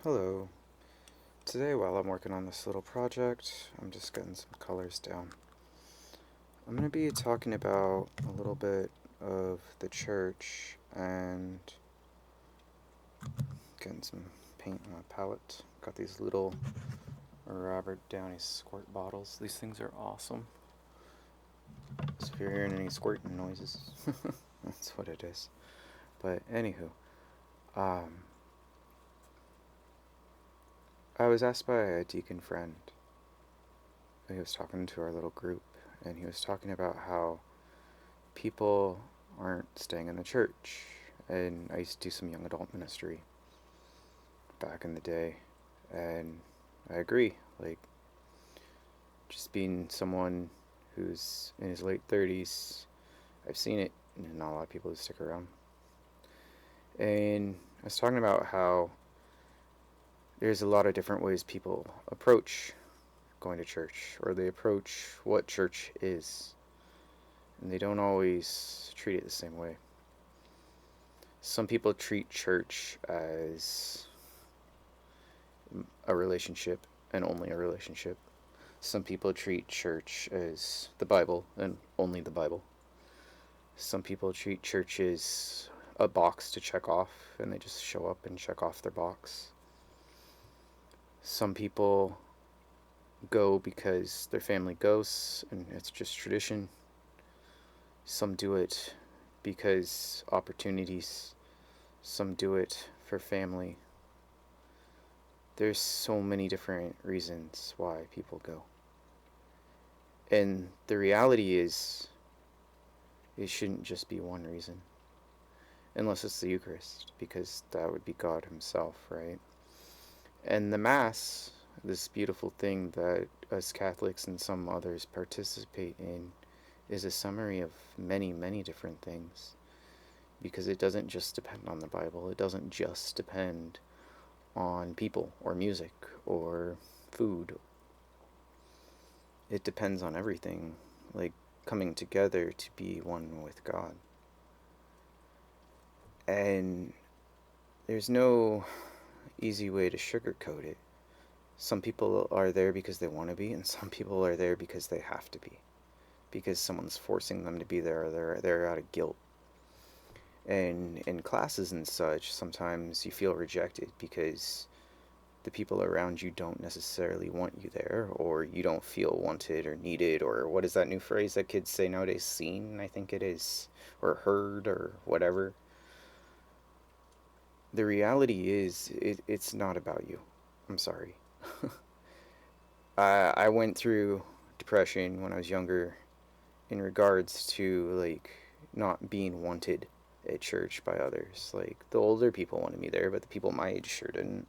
Hello. Today, while I'm working on this little project, I'm just getting some colors down. I'm going to be talking about a little bit of the church and getting some paint on my palette. Got these little Robert Downey squirt bottles. These things are awesome. So if you're hearing any squirting noises, that's what it is. But anywho, um, I was asked by a deacon friend. He was talking to our little group, and he was talking about how people aren't staying in the church. And I used to do some young adult ministry back in the day, and I agree. Like, just being someone who's in his late 30s, I've seen it, and not a lot of people who stick around. And I was talking about how there's a lot of different ways people approach going to church, or they approach what church is, and they don't always treat it the same way. Some people treat church as a relationship and only a relationship. Some people treat church as the Bible and only the Bible. Some people treat church as a box to check off and they just show up and check off their box. Some people go because their family goes and it's just tradition. Some do it because opportunities. Some do it for family. There's so many different reasons why people go. And the reality is, it shouldn't just be one reason. Unless it's the Eucharist, because that would be God Himself, right? And the Mass, this beautiful thing that us Catholics and some others participate in, is a summary of many, many different things. Because it doesn't just depend on the Bible, it doesn't just depend on people or music or food. It depends on everything, like coming together to be one with God. And there's no easy way to sugarcoat it. Some people are there because they want to be, and some people are there because they have to be. Because someone's forcing them to be there, or they're out of guilt. And in classes and such, sometimes you feel rejected because the people around you don't necessarily want you there, or you don't feel wanted or needed, or what is that new phrase that kids say nowadays? Seen, I think it is, or heard, or whatever. The reality is, it's not about you. I'm sorry. I went through depression when I was younger in regards to, like, not being wanted at church by others. Like, the older people wanted me there, but the people my age sure didn't.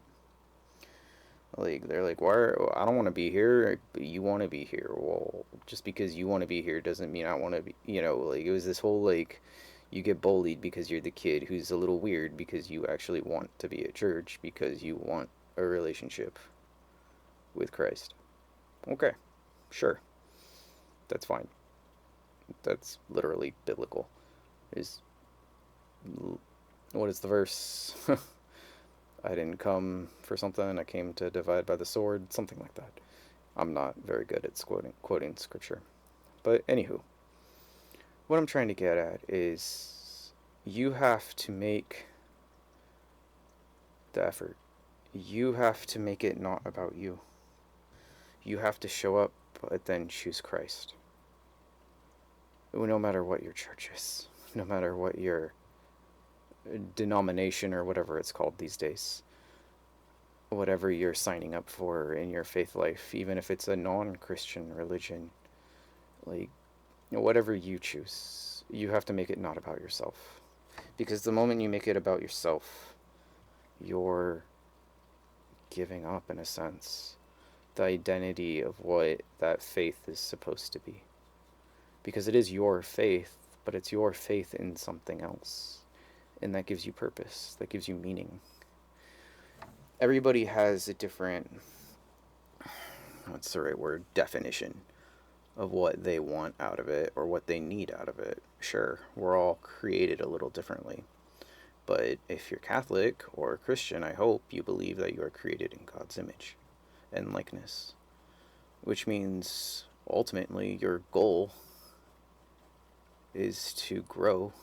Like, they're like, why? I don't want to be here, but you want to be here. Well, just because you want to be here doesn't mean I want to be, like, it was this whole, like, you get bullied because you're the kid who's a little weird because you actually want to be at church because you want a relationship with Christ. Okay, sure, that's fine. That's literally biblical. Is what is the verse? I didn't come for something, I came to divide by the sword, something like that. I'm not very good at quoting scripture. But anywho, what I'm trying to get at is you have to make the effort. You have to make it not about you. You have to show up, but then choose Christ. No matter what your church is, no matter what your denomination or whatever it's called these days, whatever you're signing up for in your faith life, even if it's a non Christian religion, like, whatever you choose, you have to make it not about yourself. Because the moment you make it about yourself, you're giving up, in a sense, the identity of what that faith is supposed to be. Because it is your faith, but it's your faith in something else. And that gives you purpose, that gives you meaning. Everybody has a different, what's the right word, definition of what they want out of it or what they need out of it. Sure, we're all created a little differently. But if you're Catholic or Christian, I hope you believe that you are created in God's image and likeness, which means ultimately your goal is to grow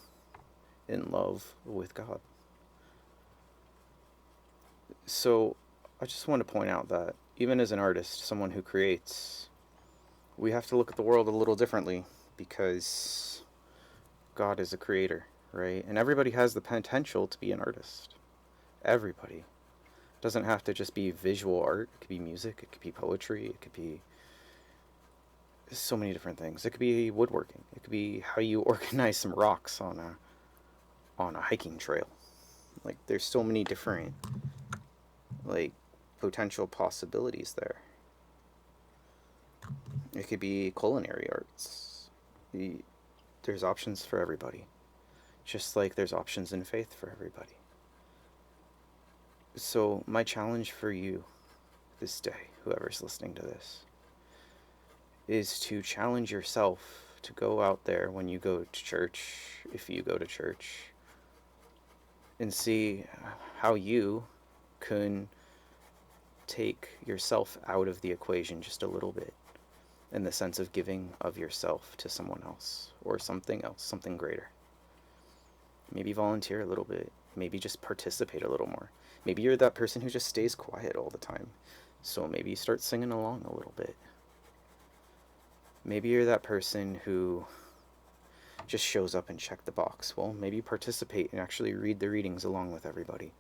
in love with God. So I just want to point out that even as an artist, someone who creates, we have to look at the world a little differently because God is a creator, right? And everybody has the potential to be an artist. Everybody. It doesn't have to just be visual art. It could be music. It could be poetry. It could be so many different things. It could be woodworking. It could be how you organize some rocks on a hiking trail. Like there's so many different like potential possibilities there. It could be culinary arts. There's options for everybody. Just like there's options in faith for everybody. So my challenge for you this day, whoever's listening to this, is to challenge yourself to go out there when you go to church, if you go to church, and see how you can take yourself out of the equation just a little bit in the sense of giving of yourself to someone else or something else, something greater. Maybe volunteer a little bit. Maybe just participate a little more. Maybe you're that person who just stays quiet all the time. So maybe you start singing along a little bit. Maybe you're that person who just shows up and check the box. Well, maybe participate and actually read the readings along with everybody.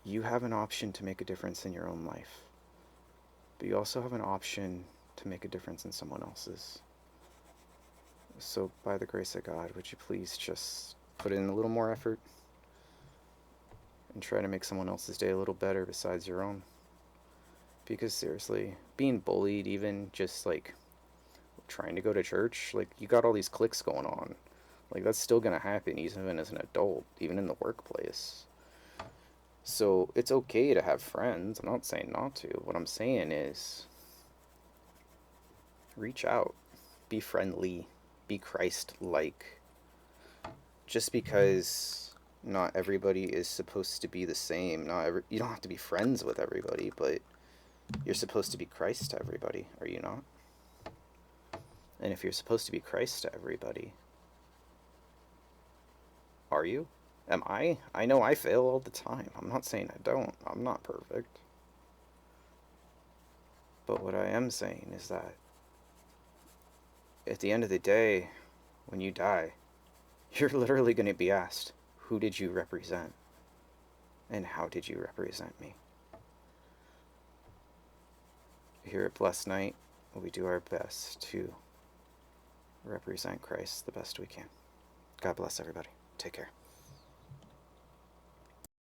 You have an option to make a difference in your own life, but you also have an option to make a difference in someone else's. So by the grace of God, would you please just put in a little more effort and try to make someone else's day a little better besides your own? Because seriously, being bullied, even just like trying to go to church, like you got all these cliques going on. Like that's still gonna happen even as an adult, even in the workplace. So it's okay to have friends. I'm not saying not to. What I'm saying is reach out, be friendly, be Christ-like. Just because not everybody is supposed to be the same. You don't have to be friends with everybody, but you're supposed to be Christ to everybody, are you not? And if you're supposed to be Christ to everybody, are you? Am I? I know I fail all the time. I'm not saying I don't. I'm not perfect. But what I am saying is that at the end of the day, when you die, you're literally going to be asked, who did you represent? And how did you represent me? Here at Blessed Night, we do our best to represent Christ the best we can. God bless everybody. Take care.